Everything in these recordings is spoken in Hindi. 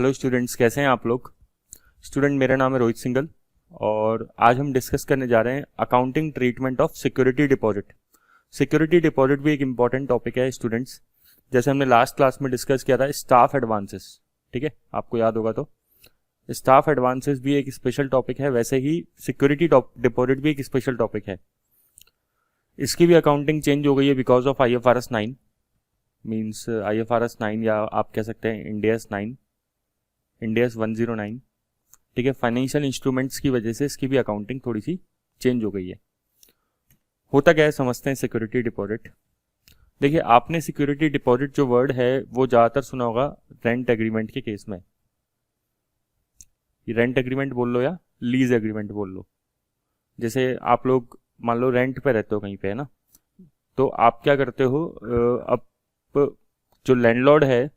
हेलो स्टूडेंट्स, कैसे हैं आप लोग। स्टूडेंट, मेरा नाम है रोहित सिंघल और आज हम डिस्कस करने जा रहे हैं accounting treatment of security deposit. Security deposit भी एक इंपॉर्टेंट टॉपिक है स्टूडेंट्स। जैसे हमने लास्ट क्लास में डिस्कस किया था स्टाफ एडवांसेस, ठीक है, आपको याद होगा तो स्टाफ एडवांसेस भी एक स्पेशल टॉपिक है, वैसे ही सिक्योरिटी डिपॉजिट भी एक स्पेशल टॉपिक है। इसकी भी अकाउंटिंग चेंज हो गई है because of IFRS 9 means IFRS 9 या आप कह सकते हैं इंडियास 109, ठीक है। फाइनेंशियल इंस्ट्रूमेंट्स की वजह से इसकी भी अकाउंटिंग थोड़ी सी चेंज हो गई है। होता क्या है समझते हैं सिक्योरिटी डिपॉजिट। देखिए, आपने सिक्योरिटी डिपॉजिट जो वर्ड है वो ज़्यादातर सुना होगा रेंट एग्रीमेंट के केस में। रेंट एग्रीमेंट बोल लो या लीज एग्रीमेंट बोल लो। जैसे आप लोग मान लो रेंट पे रहते हो कहीं पे, है ना, तो आप क्या करते हो, अब जो लैंडलॉर्ड है,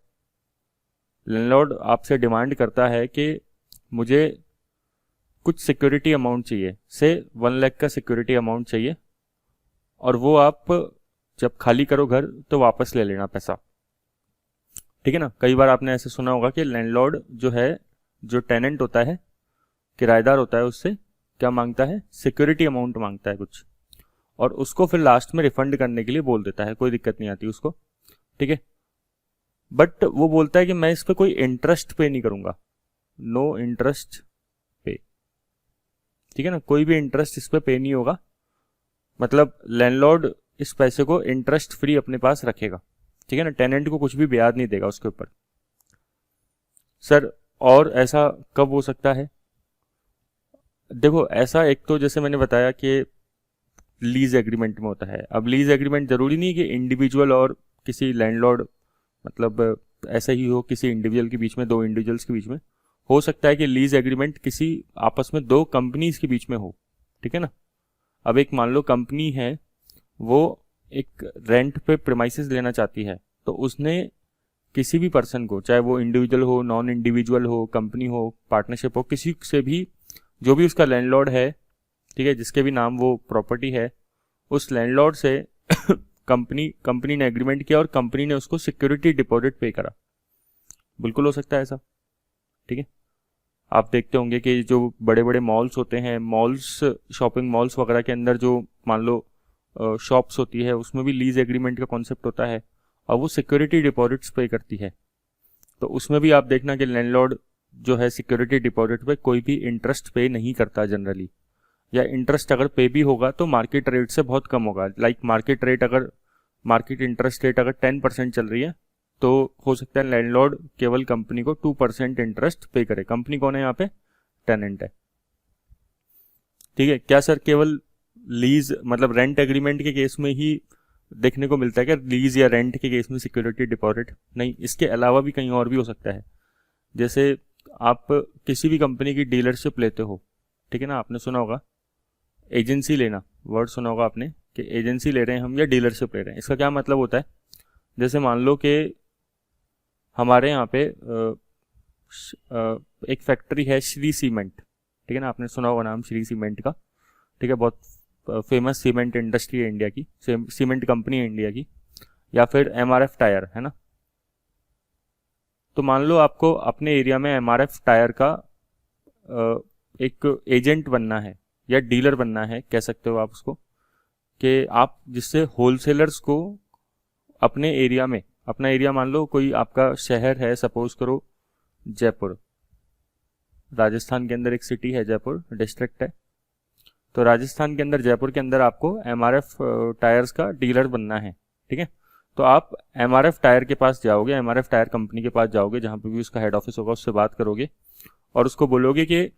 लैंडलॉर्ड आपसे डिमांड करता है कि मुझे कुछ सिक्योरिटी अमाउंट चाहिए, से 1 लाख का सिक्योरिटी अमाउंट चाहिए, और वो आप जब खाली करो घर तो वापस ले लेना पैसा, ठीक है ना। कई बार आपने ऐसे सुना होगा कि लैंडलॉर्ड जो है, जो टेनेंट होता है, किराएदार होता है, उससे क्या मांगता है, सिक्योरिटी अमाउंट मांगता है कुछ, और उसको फिर लास्ट में रिफंड करने के लिए बोल देता है, कोई दिक्कत नहीं आती उसको, ठीक है। बट वो बोलता है कि मैं इस पर कोई इंटरेस्ट पे नहीं करूंगा, नो इंटरेस्ट पे, ठीक है ना, कोई भी इंटरेस्ट इस पे पे नहीं होगा। मतलब लैंडलॉर्ड इस पैसे को इंटरेस्ट फ्री अपने पास रखेगा, ठीक है ना, टेनेंट को कुछ भी ब्याज नहीं देगा उसके ऊपर। सर, और ऐसा कब हो सकता है। देखो, ऐसा एक तो जैसे मैंने बताया कि लीज एग्रीमेंट में होता है। अब लीज एग्रीमेंट जरूरी नहीं कि इंडिविजुअल और किसी लैंडलॉर्ड, मतलब ऐसा ही हो किसी इंडिविजुअल के बीच में, दो इंडिविजुअल्स के बीच में। हो सकता है कि लीज एग्रीमेंट किसी आपस में दो कंपनीज के बीच में हो, ठीक है ना। अब एक मान लो कंपनी है, वो एक रेंट पे प्रीमाइसेस लेना चाहती है, तो उसने किसी भी पर्सन को, चाहे वो इंडिविजुअल हो, नॉन इंडिविजुअल हो, कंपनी हो, पार्टनरशिप हो, किसी से भी, जो भी उसका लैंडलॉर्ड है, ठीक है, जिसके भी नाम वो प्रॉपर्टी है, उस लैंडलॉर्ड से कंपनी ने एग्रीमेंट किया और कंपनी ने उसको सिक्योरिटी डिपॉजिट पे करा। बिल्कुल हो सकता है ऐसा, ठीक है। आप देखते होंगे कि जो बड़े बड़े मॉल्स होते हैं, मॉल्स, शॉपिंग मॉल्स वगैरह के अंदर जो मान लो शॉप्स होती है, उसमें भी लीज एग्रीमेंट का कॉन्सेप्ट होता है और वो सिक्योरिटी डिपॉजिट्स पे करती है। तो उसमें भी आप देखना कि लैंडलॉर्ड जो है सिक्योरिटी डिपॉजिट पे कोई भी इंटरेस्ट पे नहीं करता जनरली, या इंटरेस्ट अगर पे भी होगा तो मार्केट रेट से बहुत कम होगा। लाइक मार्केट इंटरेस्ट रेट अगर 10% चल रही है, तो हो सकता है लैंडलॉर्ड केवल कंपनी को 2% इंटरेस्ट पे करे। कंपनी कौन है यहाँ पे, टेनेंट है, ठीक है। क्या सर केवल लीज मतलब रेंट एग्रीमेंट के केस में ही देखने को मिलता है क्या, लीज या रेंट के केस में सिक्योरिटी डिपॉजिट? नहीं, इसके अलावा भी कहीं और भी हो सकता है। जैसे आप किसी भी कंपनी की डीलरशिप लेते हो, ठीक है ना, आपने सुना होगा एजेंसी लेना, वर्ड सुना होगा आपने कि एजेंसी ले रहे हैं हम या डीलरशिप ले रहे हैं। इसका क्या मतलब होता है, जैसे मान लो कि हमारे यहाँ पे एक फैक्ट्री है श्री सीमेंट, ठीक है ना, आपने सुना होगा नाम श्री सीमेंट का, ठीक है, बहुत फेमस सीमेंट इंडस्ट्री है इंडिया की, सीमेंट कंपनी है इंडिया की। या फिर MRF टायर, है ना। तो मान लो आपको अपने एरिया में MRF टायर का एक एजेंट बनना है या डीलर बनना है, कह सकते हो आप उसको, कि आप जिससे होलसेलर्स को अपने एरिया में, अपना एरिया मान लो कोई आपका शहर है, सपोज करो जयपुर, राजस्थान के अंदर एक सिटी है जयपुर, डिस्ट्रिक्ट है, तो राजस्थान के अंदर जयपुर के अंदर आपको MRF टायर्स का डीलर बनना है, ठीक है। तो आप MRF टायर के पास जाओगे, MRF टायर कंपनी के पास जाओगे, जहाँ पे भी उसका हेड ऑफिस होगा, उससे बात करोगे और उसको बोलोगे कि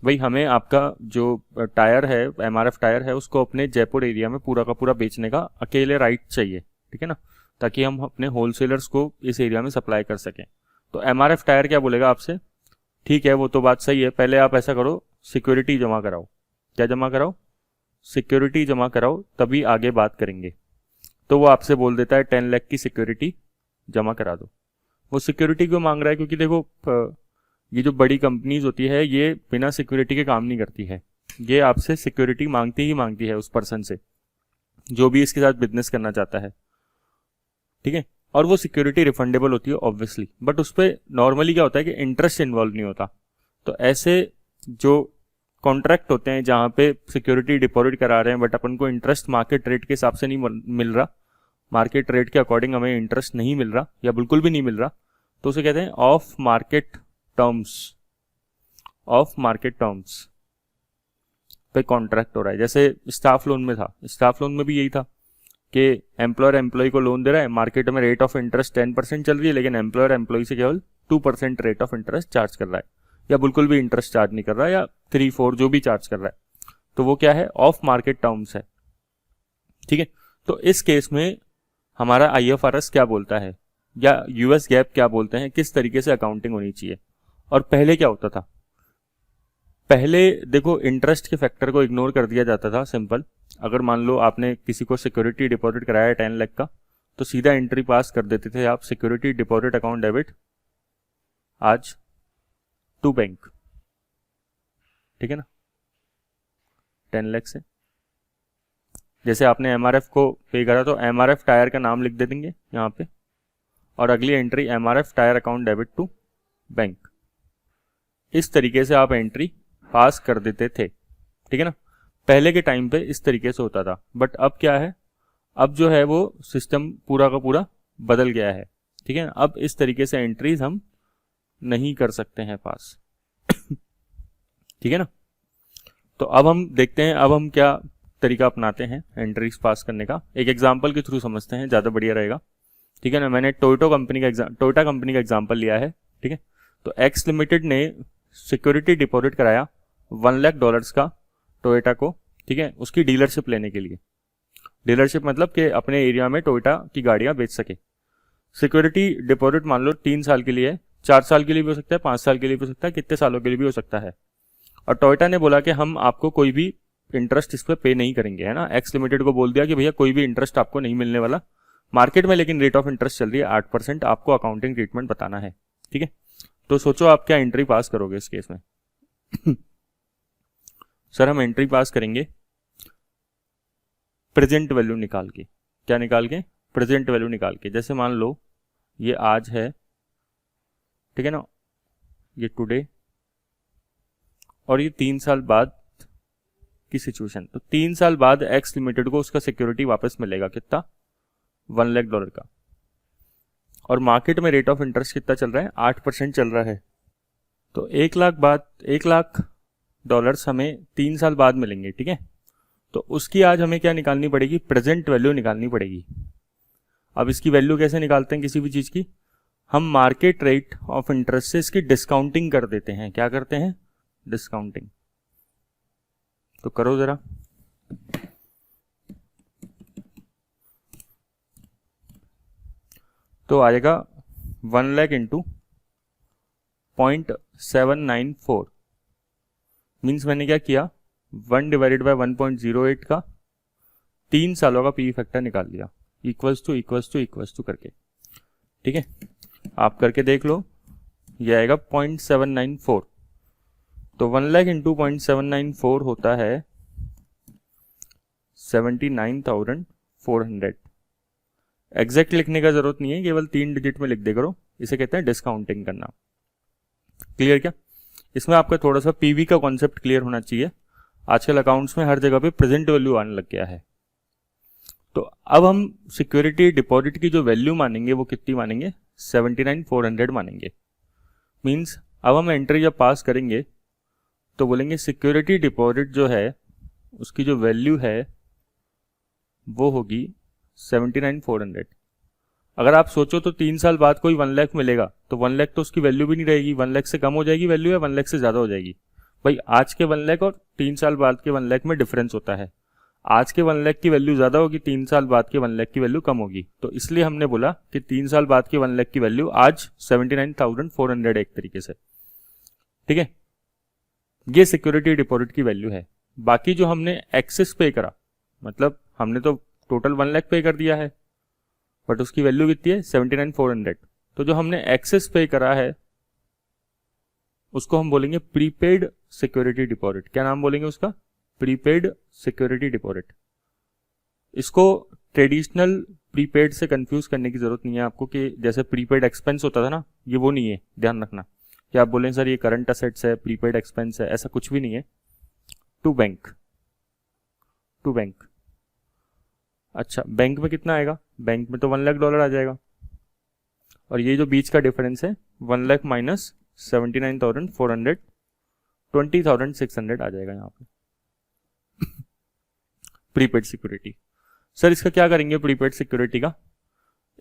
भाई हमें आपका जो टायर है, MRF टायर है, उसको अपने जयपुर एरिया में पूरा का पूरा बेचने का अकेले राइट चाहिए, ठीक है ना, ताकि हम अपने होलसेलर्स को इस एरिया में सप्लाई कर सकें। तो MRF टायर क्या बोलेगा आपसे, ठीक है वो तो बात सही है, पहले आप ऐसा करो, सिक्योरिटी जमा कराओ। क्या जमा कराओ, सिक्योरिटी जमा कराओ, तभी आगे बात करेंगे। तो वो आपसे बोल देता है 10 लाख की सिक्योरिटी जमा करा दो। वो सिक्योरिटी क्यों मांग रहा है, क्योंकि देखो ये जो बड़ी कंपनीज होती है ये बिना सिक्योरिटी के काम नहीं करती है, ये आपसे सिक्योरिटी मांगती ही मांगती है उस पर्सन से जो भी इसके साथ बिजनेस करना चाहता है, ठीक है। और वो सिक्योरिटी रिफंडेबल होती है ऑब्वियसली, बट उस पर नॉर्मली क्या होता है कि इंटरेस्ट इन्वॉल्व नहीं होता। तो ऐसे जो कॉन्ट्रैक्ट होते हैं जहाँ पे सिक्योरिटी डिपॉजिट करा रहे हैं बट अपन को इंटरेस्ट मार्केट रेट के हिसाब से नहीं मिल रहा, मार्केट रेट के अकॉर्डिंग हमें इंटरेस्ट नहीं मिल रहा या बिल्कुल भी नहीं मिल रहा, तो उसे कहते हैं of market terms. Of market terms पे कॉन्ट्रैक्ट हो रहा है। जैसे स्टाफ लोन में था, स्टाफ लोन में भी यही था कि एम्प्लॉयर एम्प्लॉय को लोन दे रहा है, मार्केट में रेट ऑफ इंटरेस्ट 10% चल रही है, लेकिन एम्प्लॉयर एम्प्लॉय से केवल 2% रेट ऑफ इंटरेस्ट चार्ज कर रहा है, या बिल्कुल भी इंटरेस्ट चार्ज नहीं कर रहा है, या 3-4 जो भी चार्ज कर रहा है, तो वो क्या है, ऑफ मार्केट टर्म्स है। ठीक है, तो इस केस में हमारा IFRS क्या बोलता है या US गैप क्या बोलते हैं, किस तरीके से अकाउंटिंग होनी चाहिए। और पहले क्या होता था, पहले देखो इंटरेस्ट के फैक्टर को इग्नोर कर दिया जाता था। सिंपल, अगर मान लो आपने किसी को सिक्योरिटी डिपॉजिट कराया 10 लाख का, तो सीधा एंट्री पास कर देते थे आप, सिक्योरिटी डिपॉजिट अकाउंट डेबिट आज टू बैंक। ठीक है ना, 10 लाख से जैसे आपने MRF को पे करा तो MRF टायर का नाम लिख दे देंगे यहाँ पे, और अगली entry MRF tyre account debit to bank. इस तरीके से आप एंट्री पास कर देते थे। ठीक है ना, पहले के टाइम पे इस तरीके से होता था, बट अब क्या है, अब जो है वो सिस्टम पूरा का पूरा बदल गया है। ठीक है ना, अब इस तरीके से एंट्रीज हम नहीं कर सकते हैं पास। ठीक है ना, तो अब हम देखते हैं अब हम क्या तरीका अपनाते हैं एंट्रीज पास करने का। एक एग्जांपल के थ्रू समझते हैं, ज़्यादा बढ़िया रहेगा। ठीक है ना, मैंने टोयोटा कंपनी का एग्जांपल लिया है। ठीक है, तो एक्स लिमिटेड ने सिक्योरिटी डिपॉजिट कराया $1 लाख का टोयोटा को। ठीक है, उसकी डीलरशिप लेने के लिए। डीलरशिप मतलब कि अपने एरिया में टोयोटा की गाड़ियां बेच सके। सिक्योरिटी डिपॉजिट मान लो 3 साल के लिए है, 4 साल के लिए भी हो सकता है, 5 साल के लिए भी हो सकता है, कितने सालों के लिए भी हो सकता है। और टोयोटा ने बोला कि हम आपको कोई भी इंटरेस्ट इस पर पे नहीं करेंगे, है ना। एक्स लिमिटेड को बोल दिया कि भैया कोई भी इंटरेस्ट आपको नहीं मिलने वाला, मार्केट में लेकिन रेट ऑफ इंटरेस्ट चल रही है 8%, आपको अकाउंटिंग ट्रीटमेंट बताना है। ठीक है, तो सोचो आप क्या एंट्री पास करोगे इस केस में। सर हम एंट्री पास करेंगे प्रेजेंट वैल्यू निकाल के। क्या निकाल के? प्रेजेंट वैल्यू निकाल के। जैसे मान लो ये आज है, ठीक है ना, ये टुडे, और ये 3 साल बाद की सिचुएशन। तो 3 साल बाद एक्स लिमिटेड को उसका सिक्योरिटी वापस मिलेगा, कितना? $1 लाख का। और मार्केट में रेट ऑफ इंटरेस्ट कितना चल रहा है? 8% चल रहा है। तो $1 लाख हमें 3 साल बाद मिलेंगे। ठीक है, तो उसकी आज हमें क्या निकालनी पड़ेगी? प्रेजेंट वैल्यू निकालनी पड़ेगी। अब इसकी वैल्यू कैसे निकालते हैं किसी भी चीज की? हम मार्केट रेट ऑफ इंटरेस्ट से इसकी डिस्काउंटिंग कर देते हैं। क्या करते हैं? डिस्काउंटिंग। तो करो जरा। तो आएगा 1 लाख इंटू 0.794। मीन्स मैंने क्या किया, 1 डिवाइडेड बाय 1.08 का 3 सालों का पी फैक्टर निकाल लिया, इक्वल्स टू करके। ठीक है, आप करके देख लो, ये आएगा 0.794। तो 1 लाख इंटू 0.794 होता है 79,400। एग्जैक्ट लिखने का जरूरत नहीं है, केवल 3 डिजिट में लिख दे करो। इसे कहते हैं डिस्काउंटिंग करना। क्लियर क्या? इसमें आपका थोड़ा सा पीवी का कॉन्सेप्ट क्लियर होना चाहिए। आजकल अकाउंट्स में हर जगह पे प्रेजेंट वैल्यू आने लग गया है। तो अब हम सिक्योरिटी डिपॉजिट की जो वैल्यू मानेंगे वो कितनी मानेंगे? 79,400 मानेंगे। मीन्स अब हम एंट्री जब पास करेंगे तो बोलेंगे सिक्योरिटी डिपॉजिट जो है उसकी जो वैल्यू है वो होगी 79,400। अगर आप सोचो तो 3 साल बाद कोई 1 लाख मिलेगा तो 1 लाख तो उसकी वैल्यू भी नहीं रहेगी, 1 लाख से कम हो जाएगी वैल्यू, या 1 लाख से ज़्यादा हो जाएगी। भाई आज के 1 लाख और 3 साल बाद के 1 लाख में डिफरेंस होता है। आज के 1 लाख की वैल्यू ज़्यादा होगी, 3 साल बाद के 1 लाख की वैल्यू कम होगी। तो इसलिए हमने बोला कि 3 साल बाद के 1 लाख की वैल्यू आज 79,400 एक तरीके से। ठीक है, ये सिक्योरिटी डिपॉजिट की वैल्यू है। बाकी जो हमने एक्सेस पे करा, मतलब हमने तो टोटल 1 लाख पे कर दिया है, बट उसकी वैल्यू कितनी है? 79,400। तो जो हमने एक्सेस पे करा है उसको हम बोलेंगे प्रीपेड सिक्योरिटी डिपॉजिट। क्या नाम बोलेंगे उसका? Prepaid security deposit. इसको ट्रेडिशनल प्रीपेड से कंफ्यूज करने की ज़रूरत नहीं है आपको कि जैसे प्रीपेड एक्सपेंस होता था ना, ये वो नहीं है, ध्यान रखना कि आप बोलें सर ये करंट असेट्स है, प्रीपेड एक्सपेंस है, ऐसा कुछ भी नहीं है। To bank, to bank. अच्छा, बैंक में कितना आएगा? बैंक में तो $1 लाख आ जाएगा, और ये जो बीच का डिफरेंस है 1 लाख माइनस 79,400, 20,600 आ जाएगा यहाँ पे प्रीपेड सिक्योरिटी। सर इसका क्या करेंगे प्रीपेड सिक्योरिटी का?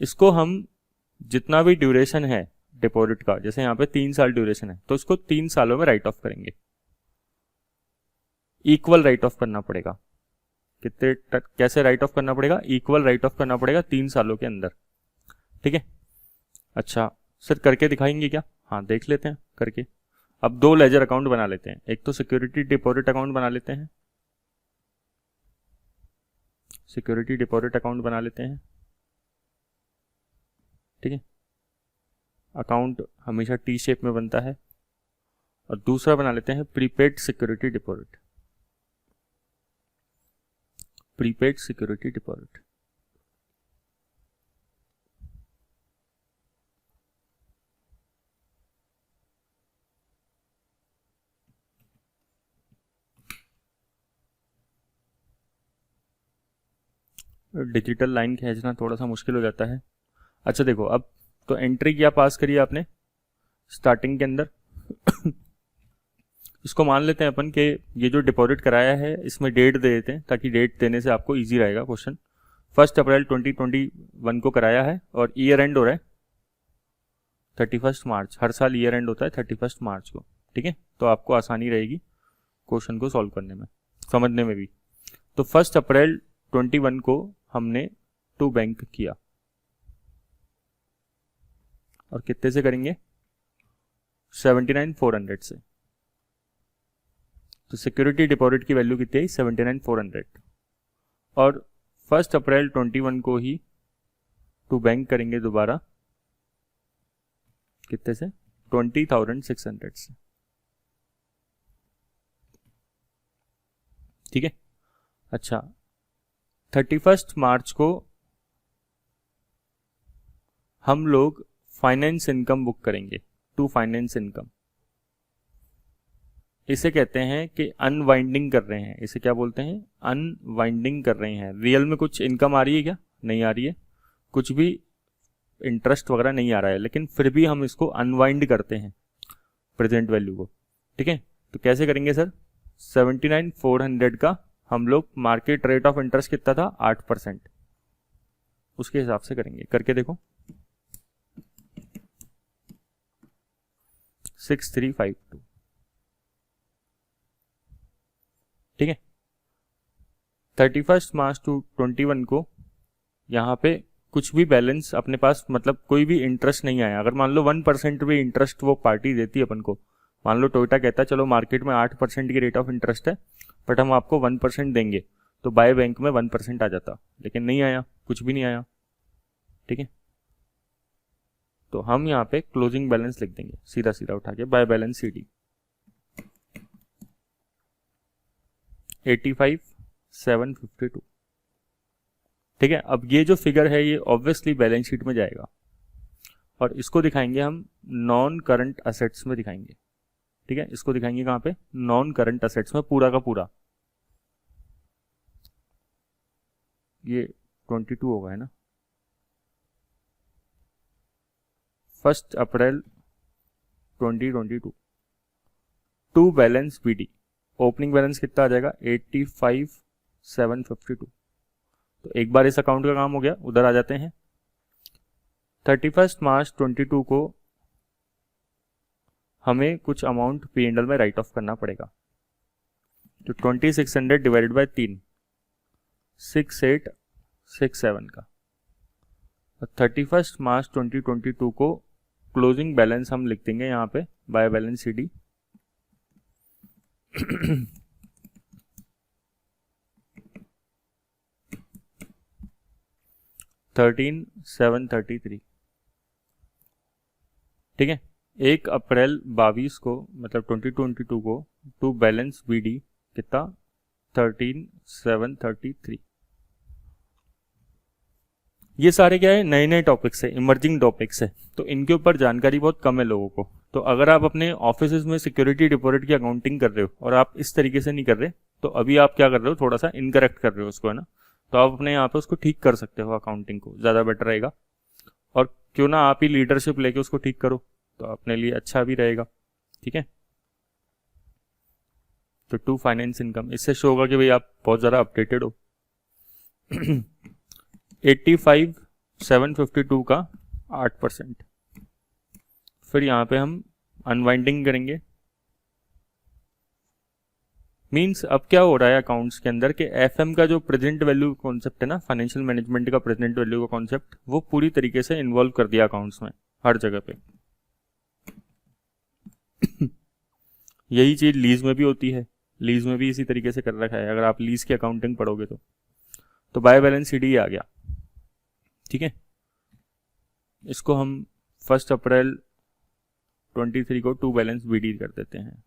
इसको हम जितना भी ड्यूरेशन है डिपॉजिट का, जैसे यहाँ पे 3 साल ड्यूरेशन है, तो इसको 3 सालों में राइट ऑफ करेंगे। इक्वल राइट ऑफ करना पड़ेगा। कैसे राइट ऑफ करना पड़ेगा? इक्वल राइट ऑफ करना पड़ेगा 3 सालों के अंदर, ठीक है। अच्छा सर करके दिखाएंगे क्या? हाँ देख लेते हैं करके। अब 2 लेजर अकाउंट बना लेते हैं, एक तो सिक्योरिटी डिपॉजिट अकाउंट बना लेते हैं, सिक्योरिटी डिपॉजिट अकाउंट बना लेते हैं, ठीक है। अकाउंट हमेशा टी शेप में बनता है। और दूसरा बना लेते हैं prepaid security deposit, prepaid security deposit. Digital line खींचना थोड़ा सा मुश्किल हो जाता है। अच्छा देखो, अब तो एंट्री क्या पास करी आपने स्टार्टिंग के अंदर इसको मान लेते हैं अपन कि ये जो डिपॉजिट कराया है इसमें डेट दे देते हैं, ताकि डेट देने से आपको इजी रहेगा क्वेश्चन। 1 अप्रैल 2021 को कराया है और ईयर एंड हो रहा है 31 मार्च। हर साल ईयर एंड होता है 31 मार्च को, ठीक है। तो आपको आसानी रहेगी क्वेश्चन को सॉल्व करने में, समझने में भी। तो 1 अप्रैल 21 को हमने टू बैंक किया, और कितने से करेंगे? 79,400 से। तो सिक्योरिटी डिपॉजिट की वैल्यू कितनी है? 79,400। और 1 अप्रैल 21 को ही टू बैंक करेंगे दोबारा, कितने से? 20,600 से, ठीक है। अच्छा 31 मार्च को हम लोग फाइनेंस इनकम बुक करेंगे, टू फाइनेंस इनकम। इसे कहते हैं कि अनवाइंडिंग कर रहे हैं। इसे क्या बोलते हैं? अनवाइंडिंग कर रहे हैं। रियल में कुछ इनकम आ रही है क्या? नहीं आ रही है, कुछ भी इंटरेस्ट वगैरह नहीं आ रहा है, लेकिन फिर भी हम इसको अनवाइंड करते हैं प्रेजेंट वैल्यू को, ठीक है। तो कैसे करेंगे सर? 79,400 का हम लोग मार्केट रेट ऑफ इंटरेस्ट कितना था? 8%, उसके हिसाब से करेंगे। करके देखो 6352, ठीक है। 31 मार्च 21 को यहाँ पे कुछ भी बैलेंस अपने पास, मतलब कोई भी इंटरेस्ट नहीं आया। अगर मान लो 1% भी इंटरेस्ट वो पार्टी देती है अपन को, मान लो टोयोटा कहता है चलो मार्केट में 8% की रेट ऑफ इंटरेस्ट है बट हम आपको 1% देंगे, तो बाय बैंक में 1% आ जाता, लेकिन नहीं आया, कुछ भी नहीं आया, ठीक है। तो हम यहाँ पे क्लोजिंग बैलेंस लिख देंगे सीधा सीधा उठा के, बाय बैलेंस CD 85,752, ठीक है। अब ये जो फिगर है ये ऑब्वियसली बैलेंस शीट में जाएगा, और इसको दिखाएंगे हम नॉन करंट असेट्स में दिखाएंगे, ठीक है। इसको दिखाएंगे कहाँ पे? नॉन करंट असेट्स में, पूरा का पूरा। ये 22 होगा, है ना? 1 April 2022 to balance BD, opening balance कितना आ जाएगा? 85,752। तो एक बार इस अकाउंट का काम हो गया, उधर आ जाते हैं। 31 मार्च 22 को हमें कुछ अमाउंट P&L में राइट ऑफ करना पड़ेगा। तो 2600 डिवाइडेड बाय 3, 6867 का। 31 मार्च 2022 को क्लोजिंग बैलेंस हम लिख देंगे यहाँ पे बाय बैलेंस CD 13,733, ठीक है। 1 अप्रैल 22 को मतलब 2022 को टू बैलेंस BD कितना? 13,733। ये सारे क्या है, नए नए टॉपिक्स है, इमर्जिंग टॉपिक्स है, तो इनके ऊपर जानकारी बहुत कम है लोगों को। तो अगर आप अपने ऑफिस में सिक्योरिटी डिपॉजिट की अकाउंटिंग कर रहे हो और आप इस तरीके से नहीं कर रहे, तो अभी आप क्या कर रहे हो, थोड़ा सा इनकरेक्ट कर रहे हो उसको, है ना। तो आप अपने यहाँ पे उसको ठीक कर सकते हो, अकाउंटिंग को, ज़्यादा बेटर रहेगा। और क्यों ना आप ही लीडरशिप लेके उसको ठीक करो, तो अपने लिए अच्छा भी रहेगा। ठीक है, तो टू फाइनेंस इनकम, इससे शो होगा कि भाई आप बहुत ज़्यादा अपडेटेड हो। 85,752 का 8%। फिर यहाँ पे हम अनवाइंडिंग करेंगे। मींस अब क्या हो रहा है अकाउंट्स के अंदर कि एफएम का जो प्रेजेंट वैल्यू कॉन्सेप्ट है ना, फाइनेंशियल मैनेजमेंट का प्रेजेंट वैल्यू का कॉन्सेप्ट, वो पूरी तरीके से इन्वॉल्व कर दिया अकाउंट्स में, हर जगह पे। यही चीज लीज में भी होती है, लीज में भी इसी तरीके से कर रखा है, अगर आप लीज की अकाउंटिंग पढ़ोगे तो बाय बैलेंस सीडी आ गया। ठीक है, इसको हम 1 अप्रैल 23 को टू बैलेंस बीडी कर देते हैं।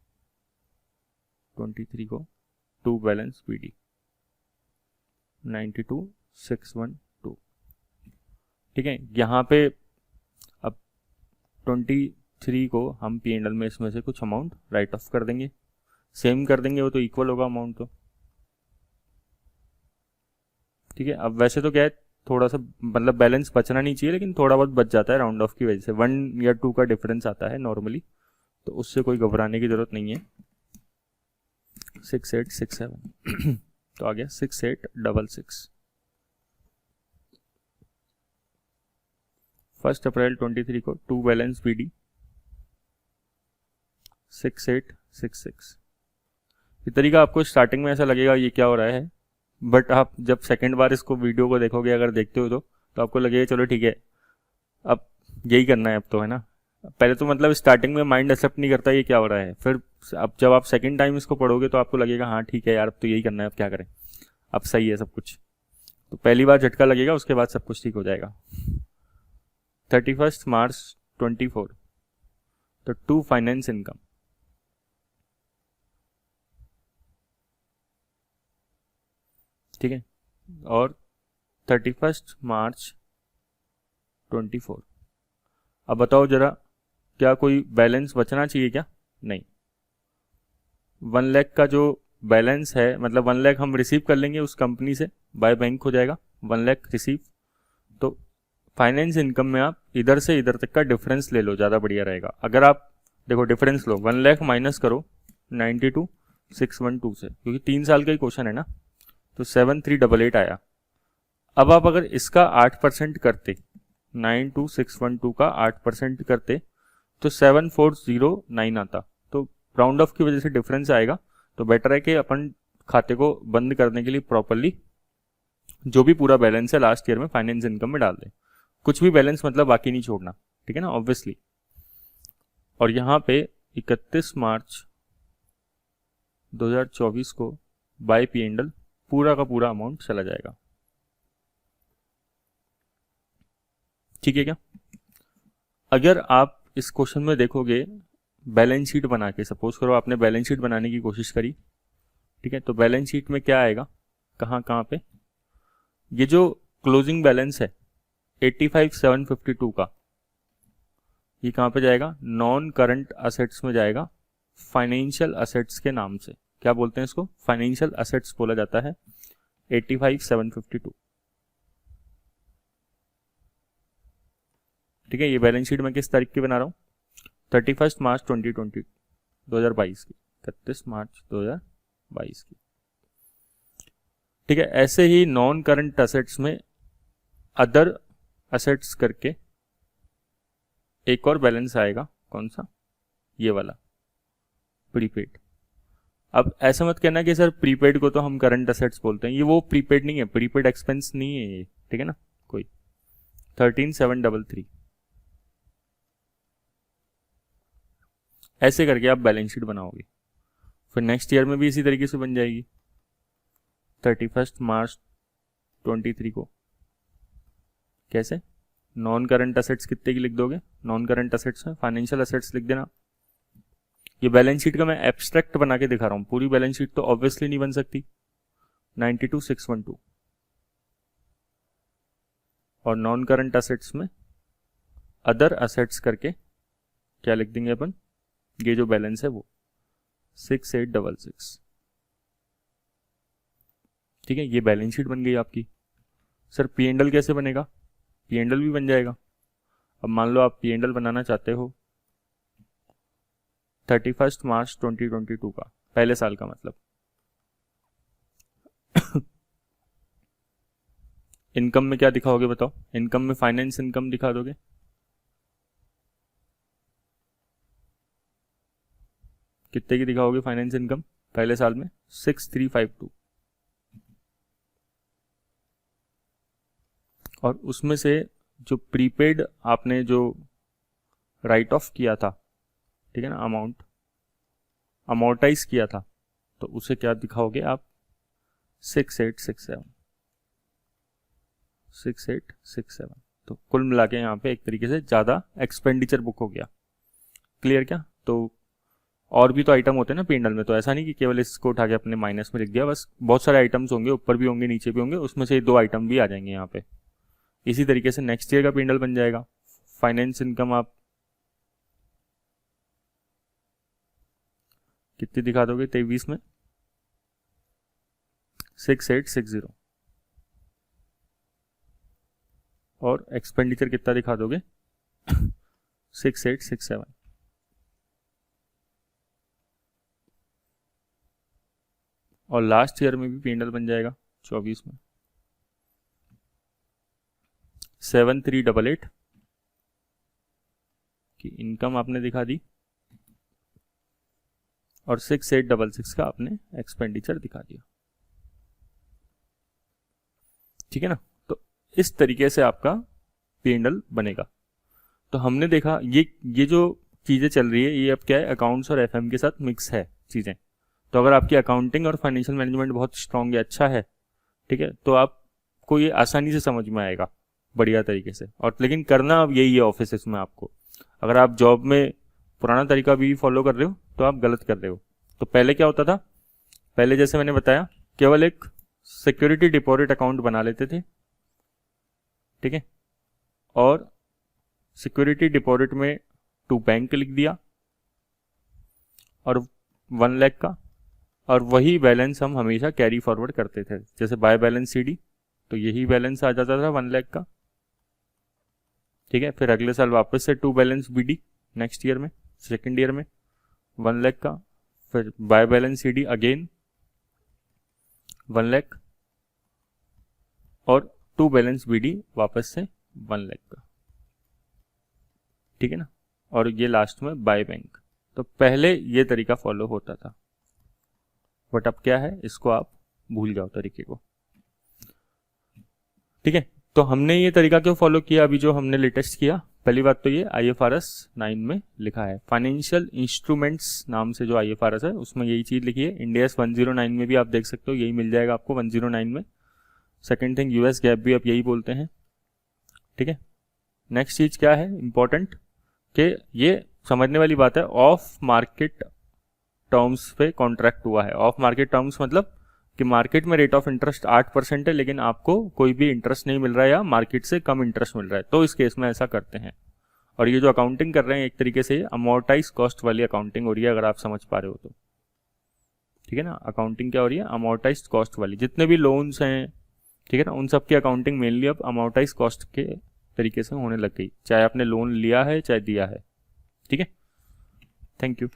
23 को टू बैलेंस बीडी 92,612। ठीक है, यहाँ पे अब 23 को हम P&L में इसमें से कुछ अमाउंट राइट ऑफ कर देंगे, सेम कर देंगे, वो तो इक्वल होगा अमाउंट तो। ठीक है, अब वैसे तो क्या है, थोड़ा सा मतलब बैलेंस बचना नहीं चाहिए, लेकिन थोड़ा बहुत बच जाता है राउंड ऑफ की वजह से, 1 या 2 का डिफरेंस आता है नॉर्मली, तो उससे कोई घबराने की जरूरत नहीं है। 6867 तो आ गया 6866। 1 अप्रैल 23 को टू बैलेंस बीडी 6866। ये तरीका आपको स्टार्टिंग में ऐसा लगेगा ये क्या हो रहा है, बट आप जब सेकंड बार इसको वीडियो को देखोगे, अगर देखते हो तो आपको लगेगा चलो ठीक है, अब यही करना है अब तो, है ना। पहले तो मतलब स्टार्टिंग में माइंड एक्सेप्ट नहीं करता ये क्या हो रहा है, फिर अब जब आप सेकंड टाइम इसको पढ़ोगे तो आपको लगेगा हाँ ठीक है यार, अब तो यही करना है, अब क्या करें, अब सही है सब कुछ। तो पहली बार झटका लगेगा, उसके बाद सब कुछ ठीक हो जाएगा। 31 मार्च 24 तो टू फाइनेंस इनकम, ठीक है, और 31 मार्च 24। अब बताओ जरा, क्या कोई बैलेंस बचना चाहिए क्या? नहीं। 1 लाख का जो बैलेंस है, मतलब 1 लाख हम रिसीव कर लेंगे उस कंपनी से, बाय बैंक हो जाएगा 1 लाख रिसीव। तो फाइनेंस इनकम में आप इधर से इधर तक का डिफरेंस ले लो, ज़्यादा बढ़िया रहेगा। अगर आप देखो डिफरेंस लो, 1 लाख माइनस करो 92,612 से, क्योंकि 3 साल का ही क्वेश्चन है ना, तो 7388 आया। अब आप अगर इसका 8% करते, 92,612 का 8% करते तो 7409 आता, तो राउंड ऑफ की वजह से डिफरेंस आएगा। तो बेटर है कि अपन खाते को बंद करने के लिए प्रॉपरली जो भी पूरा बैलेंस है लास्ट ईयर में फाइनेंस इनकम में डाल दें, कुछ भी बैलेंस मतलब बाकी नहीं छोड़ना, ठीक है ना, ऑब्वियसली। और यहाँ पे 31 मार्च 2024 को बाय P&L पूरा का पूरा अमाउंट चला जाएगा। ठीक है क्या? अगर आप इस क्वेश्चन में देखोगे बैलेंस शीट बना के, सपोज करो आपने बैलेंस शीट बनाने की कोशिश करी, ठीक है, तो बैलेंस शीट में क्या आएगा, कहाँ कहाँ पे, ये जो क्लोजिंग बैलेंस है 85,752 का, ये कहाँ पे जाएगा, नॉन करंट असेट्स में जाएगा, फाइनेंशियल असेट्स के नाम से। क्या बोलते हैं इसको? फाइनेंशियल असेट्स बोला जाता है 85,752। ठीक है, ये बैलेंस शीट मैं किस तारीख की बना रहा हूँ, 31 मार्च 2022 की, 31 मार्च 2022 की। ठीक है, ऐसे ही नॉन करंट असेट्स में अदर असेट्स करके एक और बैलेंस आएगा, कौन सा, ये वाला, प्रीपेड। अब ऐसा मत कहना कि सर प्रीपेड को तो हम करंट असेट्स बोलते हैं, ये वो प्रीपेड नहीं है, प्रीपेड एक्सपेंस नहीं है ये, ठीक है ना, कोई 13,733। ऐसे करके आप बैलेंस शीट बनाओगे, फिर नेक्स्ट ईयर में भी इसी तरीके से बन जाएगी। 31 मार्च 23 को कैसे, नॉन करंट असेट्स कितने की लिख दोगे, नॉन करंट असेट्स में फाइनेंशियल असेट्स लिख देना। ये बैलेंस शीट का मैं एब्स्ट्रैक्ट बना के दिखा रहा हूं, पूरी बैलेंस शीट तो ऑब्वियसली नहीं बन सकती। 92,612 और नॉन करंट असेट्स में अदर असेट्स करके क्या लिख देंगे अपन, ये जो बैलेंस है वो 6866। ठीक है, ये बैलेंस शीट बन गई आपकी। सर पी एंड एल कैसे बनेगा? पी एंड एल भी बन जाएगा। अब मान लो आप पी एंड एल बनाना चाहते हो 31 मार्च 2022 का, पहले साल का मतलब। इनकम में क्या दिखाओगे बताओ? इनकम में फाइनेंस इनकम दिखा दोगे? कितने की दिखाओगे फाइनेंस इनकम पहले साल में? 6352। और उसमें से जो प्रीपेड आपने जो राइट ऑफ किया था, ठीक है ना, अमाउंट अमोर्टाइज किया था, तो उसे क्या दिखाओगे आप? 6867। तो कुल मिला के यहाँ पे एक तरीके से ज़्यादा एक्सपेंडिचर बुक हो गया। क्लियर क्या? तो और भी तो आइटम होते हैं ना पी&एल में, तो ऐसा नहीं कि केवल इसको उठा के अपने माइनस में लिख दिया, बस बहुत सारे आइटम्स होंगे, ऊपर भी होंगे नीचे भी होंगे, उसमें से 2 आइटम भी आ जाएंगे यहाँ पे। इसी तरीके से नेक्स्ट ईयर का पी&एल बन जाएगा। फाइनेंस इनकम आप कितनी दिखा दोगे 23 में? 6860। और एक्सपेंडिचर कितना दिखा दोगे? 6867। और लास्ट ईयर में भी पी&एल बन जाएगा 24 में 7388 की इनकम आपने दिखा दी और 6866 का आपने एक्सपेंडिचर दिखा दिया। ठीक है ना? तो इस तरीके से आपका पी&एल बनेगा। तो हमने देखा ये जो चीज़ें चल रही है ये अब क्या है, अकाउंट्स और एफएम के साथ मिक्स है चीज़ें। तो अगर आपकी अकाउंटिंग और फाइनेंशियल मैनेजमेंट बहुत स्ट्रांग है, अच्छा है, ठीक है, तो आपको ये आसानी से समझ में आएगा बढ़िया तरीके से। और लेकिन करना अब यही है ऑफिस में आपको। अगर आप जॉब में पुराना तरीका भी फॉलो कर रहे हो तो आप गलत कर रहे हो। तो पहले क्या होता था, पहले जैसे मैंने बताया केवल एक सिक्योरिटी डिपॉजिट अकाउंट बना लेते थे, ठीक है, और सिक्योरिटी डिपॉजिट में टू बैंक लिख दिया और 1 लाख का, और वही बैलेंस हम हमेशा कैरी फॉरवर्ड करते थे। जैसे बाय बैलेंस सीडी, तो यही बैलेंस आ जाता था 1 लाख का, ठीक है। फिर अगले साल वापस से to balance BD, next year में सेकेंड ईयर में 1 लाख का, फिर by balance CD again 1 lakh, और टू बैलेंस बीडी वापस से 1 लाख का, ठीक है ना। और ये लास्ट में बाय बैंक। तो पहले ये तरीका फॉलो होता था, बट अब क्या है, इसको आप भूल जाओ तरीके को, ठीक है। तो हमने ये तरीका क्यों फॉलो किया अभी जो हमने लेटेस्ट किया? पहली बात तो ये IFRS 9 में लिखा है, फाइनेंशियल इंस्ट्रूमेंट्स नाम से जो IFRS है उसमें यही चीज़ लिखी है। इंडिया 109 में भी आप देख सकते हो, यही मिल जाएगा आपको 109 में। सेकेंड थिंग, US गैप भी आप यही बोलते हैं, ठीक है। नेक्स्ट चीज़ क्या है इंपॉर्टेंट, कि ये समझने वाली बात है, ऑफ मार्केट टर्म्स पे कॉन्ट्रैक्ट हुआ है। ऑफ मार्केट टर्म्स मतलब कि मार्केट में रेट ऑफ इंटरेस्ट 8% है, लेकिन आपको कोई भी इंटरेस्ट नहीं मिल रहा है या मार्केट से कम इंटरेस्ट मिल रहा है, तो इस केस में ऐसा करते हैं। और ये जो अकाउंटिंग कर रहे हैं एक तरीके से अमोर्टाइज कॉस्ट वाली अकाउंटिंग हो रही है, अगर आप समझ पा रहे हो तो, ठीक है ना। अकाउंटिंग क्या हो रही है, अमोर्टाइज कॉस्ट वाली। जितने भी लोन्स हैं, ठीक है ना, उन सब की अकाउंटिंग मेनली अब अमोर्टाइज कॉस्ट के तरीके से होने लग गई, चाहे आपने लोन लिया है चाहे दिया है, ठीक है। Thank you.